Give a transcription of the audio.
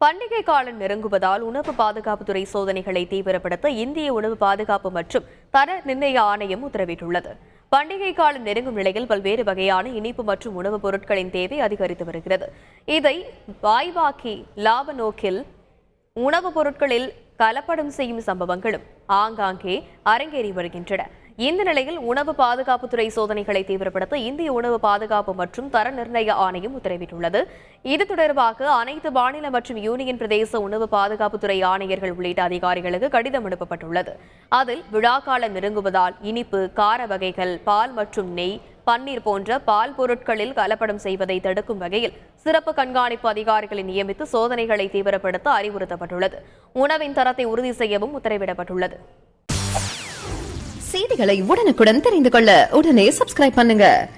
பண்டிகை காலம் நெருங்குவதால் உணவு பாதுகாப்புத்துறை சோதனைகளை தீவிரப்படுத்த இந்திய உணவு பாதுகாப்பு மற்றும் தர நிர்ணய ஆணையம் உத்தரவிட்டுள்ளது. பண்டிகை காலம் நெருங்கும் நிலையில் பல்வேறு வகையான இனிப்பு மற்றும் உணவுப் பொருட்களின் தேவை அதிகரித்து வருகிறது. இதை வாய்வாக்கி லாப நோக்கில் உணவுப் பொருட்களில் கலப்படம் செய்யும் சம்பவங்களும் ஆங்காங்கே அரங்கேறி வருகின்றன. இந்த நிலையில் உணவு பாதுகாப்புத்துறை சோதனைகளை தீவிரப்படுத்த இந்திய உணவு பாதுகாப்பு மற்றும் தர நிர்ணய ஆணையம் உத்தரவிட்டுள்ளது. இது தொடர்பாக அனைத்து மாநில மற்றும் யூனியன் பிரதேச உணவு பாதுகாப்புத்துறை ஆணையர்கள் உள்ளிட்ட அதிகாரிகளுக்கு கடிதம் அனுப்பப்பட்டுள்ளது. அதில் விழாக்காலம் நெருங்குவதால் இனிப்பு, கார வகைகள், பால் மற்றும் நெய், பன்னீர் போன்ற பால் பொருட்களில் கலப்படம் செய்வதை தடுக்கும் வகையில் சிறப்பு கண்காணிப்பு அதிகாரிகளை நியமித்து சோதனைகளை தீவிரப்படுத்த அறிவுறுத்தப்பட்டுள்ளது. உணவின் தரத்தை உறுதி செய்யவும் உத்தரவிடப்பட்டுள்ளது. செய்திகளை உடனுக்குடன் தெரிந்து கொள்ள உடனே சப்ஸ்கிரைப் பண்ணுங்க.